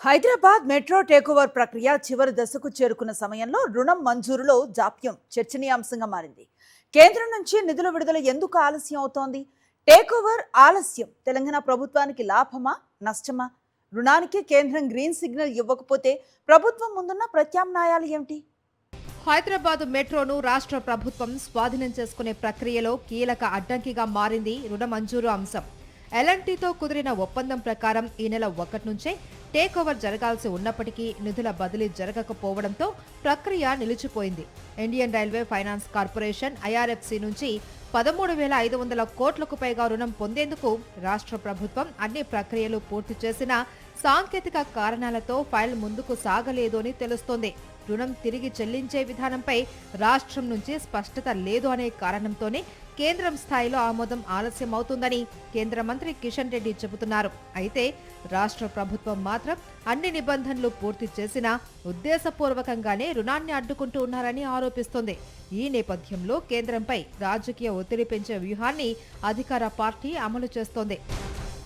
Hyderabad metro takeover ప్రక్రియ చివరి దశకు చేరుకున్న సమయంలో రుణం మంజూరులో జాప్యం చర్చనీయాంశంగా మారింది. కేంద్రం నుంచి నిధుల విడుదల ఎందుకు ఆలస్యం అవుతోంది? టేకోవర్ ఆలస్యం తెలంగాణ ప్రభుత్వానికి లాభమా నష్టమా? రుణానికి కేంద్రం గ్రీన్ సిగ్నల్ ఇవ్వకపోతే ప్రభుత్వం ముందున్న ప్రత్యామ్నాయాలు ఏమిటి? హైదరాబాద్ మెట్రోను రాష్ట్ర ప్రభుత్వం స్వాధీనం చేసుకునే ప్రక్రియలో కీలక అడ్డంకిగా మారింది రుణ మంజూరు అంశం. ఎల్ఎన్టీతో కుదిరిన ఒప్పందం ప్రకారం ఈ నెల 1 నుంచే టేక్ ఓవర్ జరగాల్సి ఉన్నప్పటికీ నిధుల బదిలీ జరగకపోవడంతో ప్రక్రియ నిలిచిపోయింది. Indian railway finance corporation IRFC నుంచి 13,500 కోట్లకు పైగా రుణం పొందేందుకు రాష్ట్ర ప్రభుత్వం అన్ని ప్రక్రియలు పూర్తి చేసినా సాంకేతిక కారణాలతో ఫైల్ ముందుకు సాగలేదు అని తెలుస్తోంది. రుణం తిరిగి చెల్లించే విధానంపై రాష్ట్రం నుంచి స్పష్టత లేదు అనే కారణంతోనే కేంద్రం స్థాయిలో ఆమోదం ఆలస్యం అవుతుందని కేంద్ర మంత్రి కిషన్ రెడ్డి చెబుతున్నారు. అయితే రాష్ట్ర ప్రభుత్వం మాత్రం అన్ని నిబంధనలు పూర్తి చేసినా ఉద్దేశపూర్వకంగానే రుణాన్ని అడ్డుకుంటూ ఉన్నారని ఆరోపిస్తోంది. ఈ నేపథ్యంలో కేంద్రంపై రాజకీయ ఒత్తిడి పెంచే వ్యూహాన్ని అధికార పార్టీ అమలు చేస్తోంది.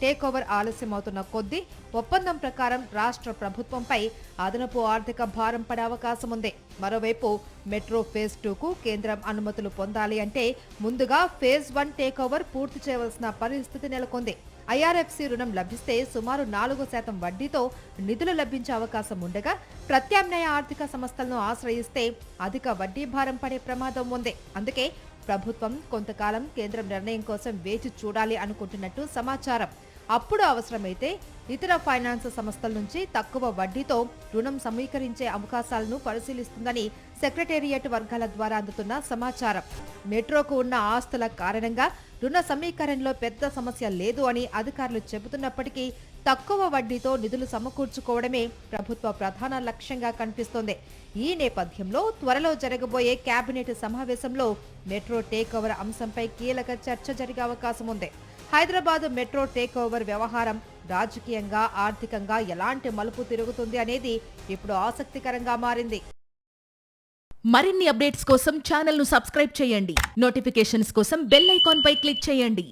టేక్ ఓవర్ ఆలస్యమవుతున్న కొద్దీ ఒప్పందం ప్రకారం రాష్ట్ర ప్రభుత్వంపై అదనపు ఆర్థిక భారం పడే అవకాశం ఉంది. మరోవైపు మెట్రో ఫేజ్ 2కు కేంద్రం అనుమతులు పొందాలి అంటే ముందుగా ఫేజ్ 1 టేక్ ఓవర్ పూర్తి చేయవలసిన పరిస్థితి నెలకొంది. ఐఆర్ఎఫ్సి రుణం లభిస్తే సుమారు 4% వడ్డీతో నిధులు లభించే అవకాశం ఉండగా ప్రత్యామ్నాయ ఆర్థిక సంస్థలను ఆశ్రయిస్తే అధిక వడ్డీ భారం పడే ప్రమాదం ఉంది. అందుకే ప్రభుత్వం కొంతకాలం కేంద్రం నిర్ణయం కోసం వేచి చూడాలి అనుకుంటున్నట్టు సమాచారం. అప్పుడు అవసరమైతే ఇతర ఫైనాన్స్ సంస్థల నుంచి తక్కువ వడ్డీతో రుణం సమీకరించే అవకాశాలను పరిశీలిస్తుందని సెక్రటేరియట్ వర్గాల ద్వారా అందుతున్న సమాచారం. మెట్రోకు ఉన్న ఆస్తుల కారణంగా రుణ సమీకరణలో పెద్ద సమస్య లేదు అని అధికారులు చెబుతున్నప్పటికీ తక్కువ వడ్డీతో నిధులు సమకూర్చుకోవడమే ప్రభుత్వ ప్రధాన లక్ష్యంగా కనిపిస్తోంది. ఈ నేపథ్యంలో త్వరలో జరగబోయే కేబినెట్ సమావేశంలో మెట్రో టేక్ ఓవర్ అంశంపై కీలక చర్చ జరిగే అవకాశం ఉంది. హైదరాబాద్ మెట్రో టేక్ ఓవర్ వ్యవహారం రాజకీయంగా ఆర్థికంగా ఎలాంటి మలుపు తిరుగుతుంది అనేది ఇప్పుడు ఆసక్తికరంగా మారింది. మరిన్ని అప్డేట్స్ కోసం ఛానల్ను సబ్స్క్రైబ్ చేయండి. నోటిఫికేషన్స్ కోసం బెల్ ఐకాన్ పై క్లిక్ చేయండి.